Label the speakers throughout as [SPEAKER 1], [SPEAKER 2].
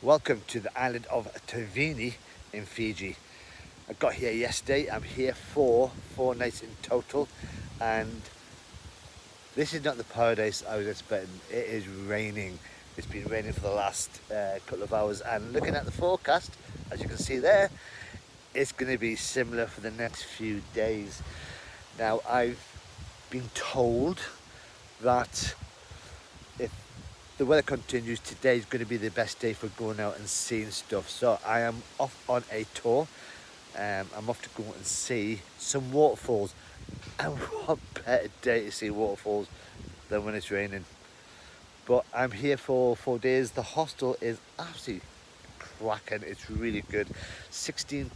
[SPEAKER 1] Welcome to the island of Taveuni in Fiji. I got here yesterday. I'm here for 4 nights in total, and this is not the paradise I was expecting. It is raining. It's been raining for the last couple of hours, and looking at the forecast, as you can see there, it's going to be similar for the next few days. Now, I've been told that if the weather continues, today is going to be the best day for going out and seeing stuff. So I am off on a tour. I'm off to go and see some waterfalls. And what better day to see waterfalls than when it's raining? But I'm here for 4 days. The hostel is absolutely cracking. It's really good. £16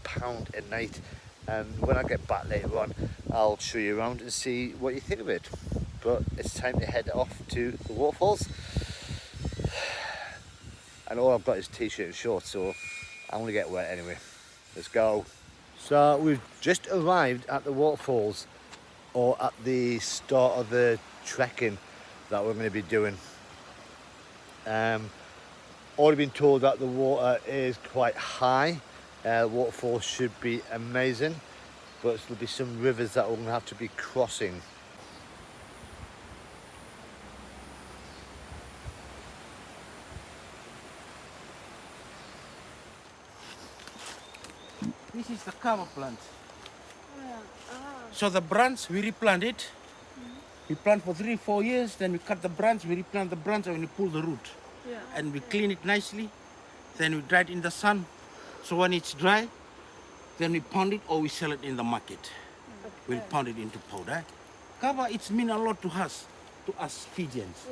[SPEAKER 1] a night. And when I get back later on, I'll show you around and see what you think of it. But it's time to head off to the waterfalls. And all I've got is t-shirt and shorts, so I'm gonna get wet anyway. Let's go. So we've just arrived at the waterfalls, or at the start of the trekking that we're going to be doing. Already been told that the water is quite high. Waterfalls should be amazing, but there'll be some rivers that we're going to have to be crossing.
[SPEAKER 2] This is the Kava plant. So the branch, we replant it. We plant for 3-4 years, then we cut the branch, we replant the branch, and we pull the root. And we clean it nicely. Then we dry it in the sun. So when it's dry, then we pound it or we sell it in the market. We'll pound it into powder. Kava, it's mean a lot to us Fijians.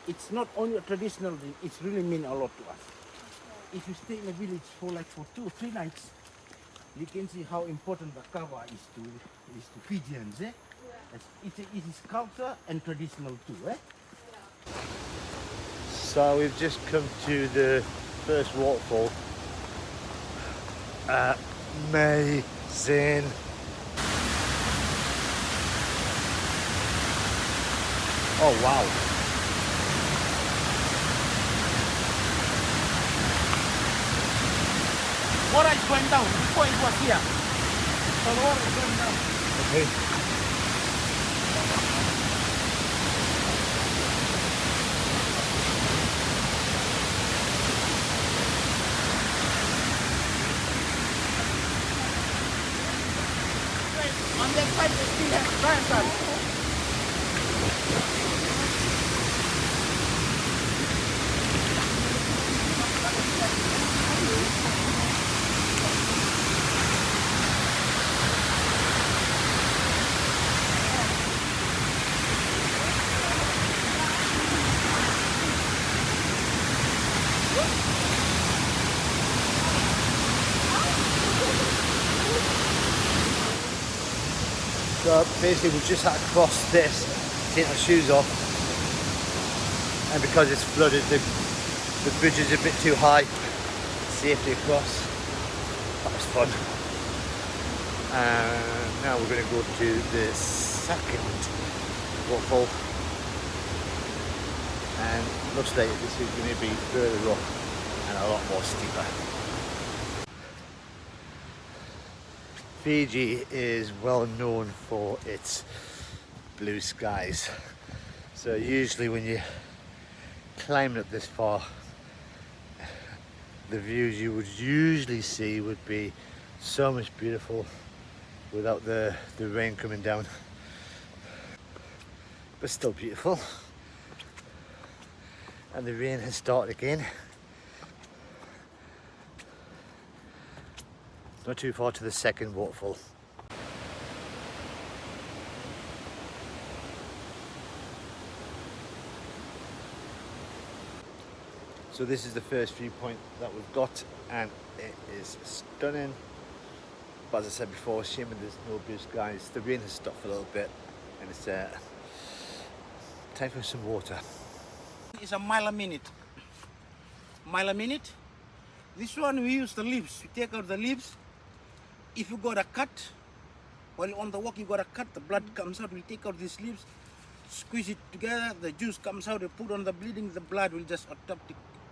[SPEAKER 2] It's not only a traditional drink, it's really mean a lot to us. If you stay in a village for 2 or 3 nights, you can see how important the Kava is to Fijians. It is culture and traditional too.
[SPEAKER 1] So we've just come to the first waterfall. Amazing. Oh wow.
[SPEAKER 2] Water is going down. Before it was here. So the water is going down.
[SPEAKER 1] Okay.
[SPEAKER 2] On that side, they still have dry.
[SPEAKER 1] So basically we just had to cross this, take our shoes off, and because it's flooded, the bridge is a bit too high. Safely across. That was fun. And now we're going to go to the second waterfall, and looks like this is going to be further up and a lot more steeper. Fiji is well known for its blue skies. So usually when you climb up this far, the views you would usually see would be so much beautiful without the rain coming down. But still beautiful. And the rain has started again. Not too far to the second waterfall. So this is the first viewpoint that we've got, and it is stunning. But as I said before, shame there's no blue skies. The rain has stopped for a little bit, and it's time for some water.
[SPEAKER 2] It's a mile a minute. Mile a minute. This one we use the leaves. We take out the leaves. If you got a cut, while you're on the walk you got a cut, the blood comes out, we take out these leaves, squeeze it together, the juice comes out, you put on the bleeding, the blood will just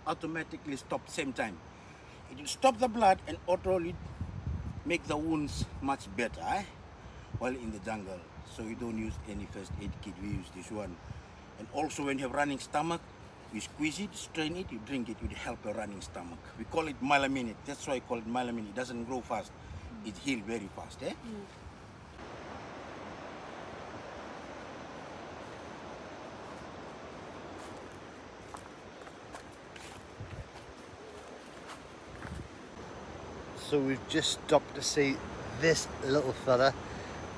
[SPEAKER 2] automatically stop same time. It will stop the blood and auto make the wounds much better while in the jungle. So we don't use any first aid kit, we use this one. And also when you have running stomach, you squeeze it, strain it, you drink it, it will help your running stomach. We call it melamine, that's why I call it melamine. It doesn't grow fast, it heals very fast.
[SPEAKER 1] So we've just stopped to see this little fella.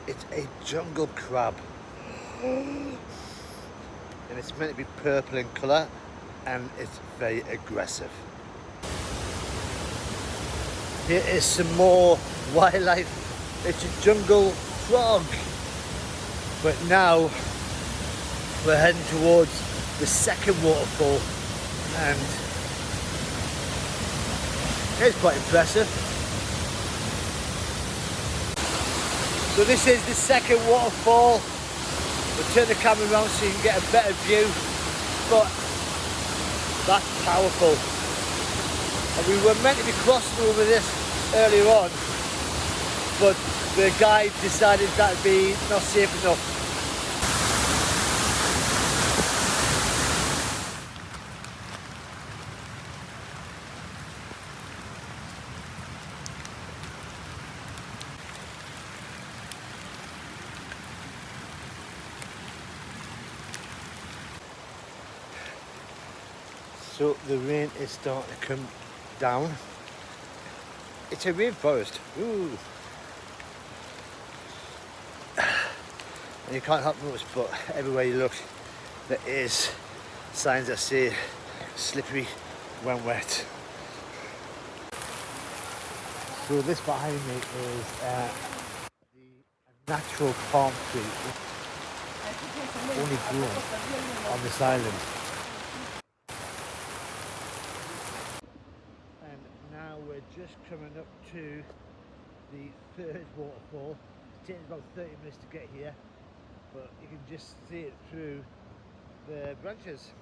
[SPEAKER 1] It's a jungle crab. And it's meant to be purple in colour and it's very aggressive. Here is some more wildlife. It's a jungle frog. But now we're heading towards the second waterfall and it's quite impressive. So this is the second waterfall. We'll turn the camera around so you can get a better view, but that's powerful. And we were meant to be crossing over this earlier on, but the guide decided that would be not safe enough. So the rain is starting to come down. It's a rainforest. Ooh. And you can't help notice, but everywhere you look, there is signs that say slippery when wet. So this behind me is the natural palm tree, only grown on this island. And now we're just coming up to the third waterfall. It's taking about 30 minutes to get here, but you can just see it through the branches.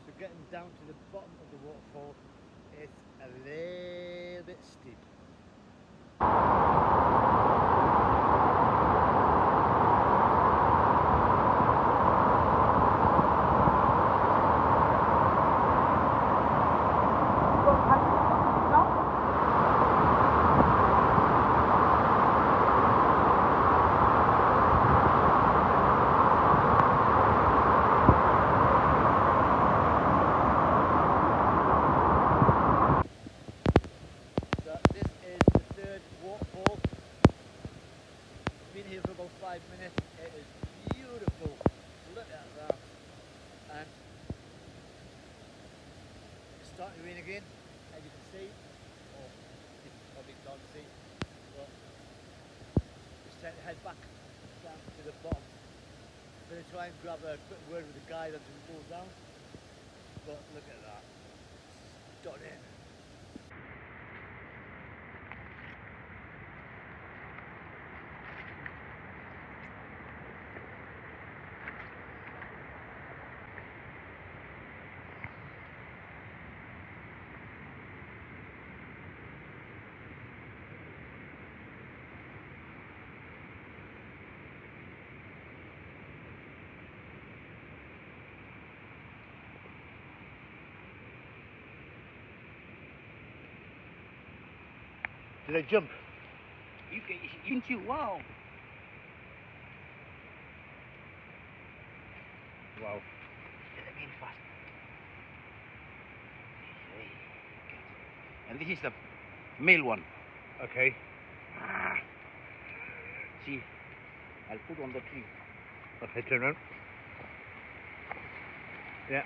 [SPEAKER 1] So getting down to the bottom of the waterfall, it's a little bit steep. Here for about 5 minutes. It is beautiful. Look at that. And it's starting to rain again, as you can see. Or you probably can't see. But it's time to head back down to the bottom. I'm going to try and grab a quick word with the guide as we go down. But look at that. Stunning. Did I jump?
[SPEAKER 2] You can see, wow.
[SPEAKER 1] Wow.
[SPEAKER 2] Again fast. And this is the male one.
[SPEAKER 1] Okay.
[SPEAKER 2] See, I'll put on the tree.
[SPEAKER 1] Okay, turn around. Yeah.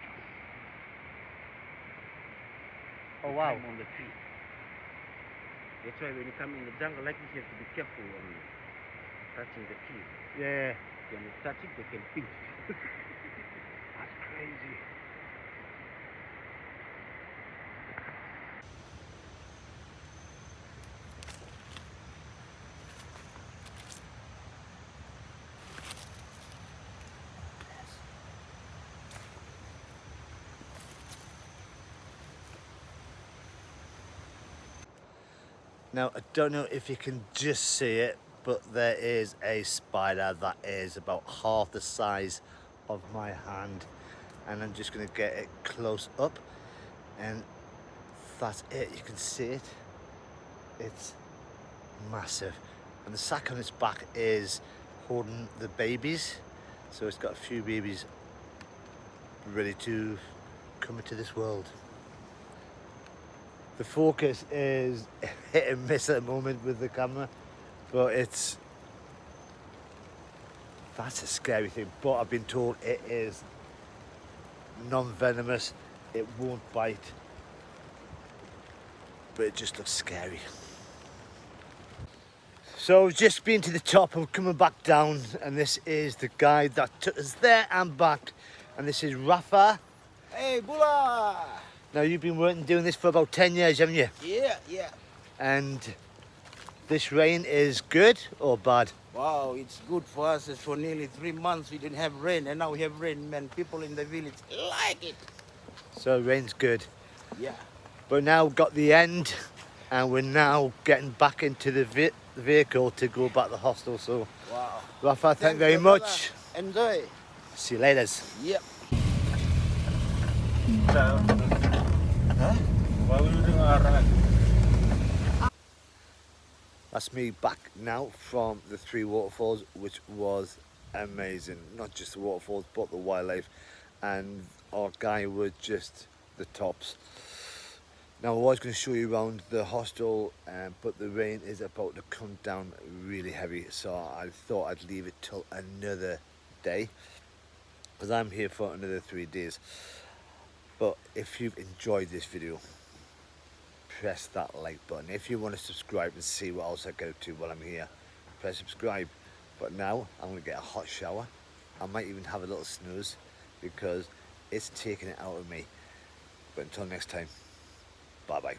[SPEAKER 1] Oh wow.
[SPEAKER 2] I'm on the tree. That's why when you come in the jungle like this, you have to be careful on touching the tree.
[SPEAKER 1] Yeah.
[SPEAKER 2] When you touch it, they can pinch.
[SPEAKER 1] That's crazy. Now, I don't know if you can just see it, but there is a spider that is about half the size of my hand. And I'm just gonna get it close up, and that's it. You can see it. It's massive. And the sack on its back is holding the babies. So it's got a few babies ready to come into this world. The focus is hit and miss at the moment with the camera, but that's a scary thing. But I've been told it is non-venomous, it won't bite, but it just looks scary. So we've just been to the top and we're coming back down, and this is the guide that took us there and back, and this is Raffa.
[SPEAKER 2] Hey, Bula!
[SPEAKER 1] Now you've been doing this for about 10 years, haven't you?
[SPEAKER 2] Yeah.
[SPEAKER 1] And this rain is good or bad?
[SPEAKER 2] Wow, it's good for us. It's for nearly 3 months we didn't have rain, and now we have rain, man. People in the village like it.
[SPEAKER 1] So rain's good.
[SPEAKER 2] Yeah.
[SPEAKER 1] But now we've got the end, and we're now getting back into the vehicle to go back to the hostel. So,
[SPEAKER 2] Wow.
[SPEAKER 1] Raffa, thank you very much.
[SPEAKER 2] Enjoy.
[SPEAKER 1] See you later.
[SPEAKER 2] Yep.
[SPEAKER 1] That's me back now from the 3 waterfalls, which was amazing. Not just the waterfalls, but the wildlife, and our guy was just the tops. Now I was going to show you around the hostel, but the rain is about to come down really heavy, so I thought I'd leave it till another day, because I'm here for another 3 days. But if you've enjoyed this video, press that like button. If you want to subscribe and see what else I go to while I'm here, press subscribe. But now I'm going to get a hot shower. I might even have a little snooze because it's taking it out of me. But until next time, bye bye.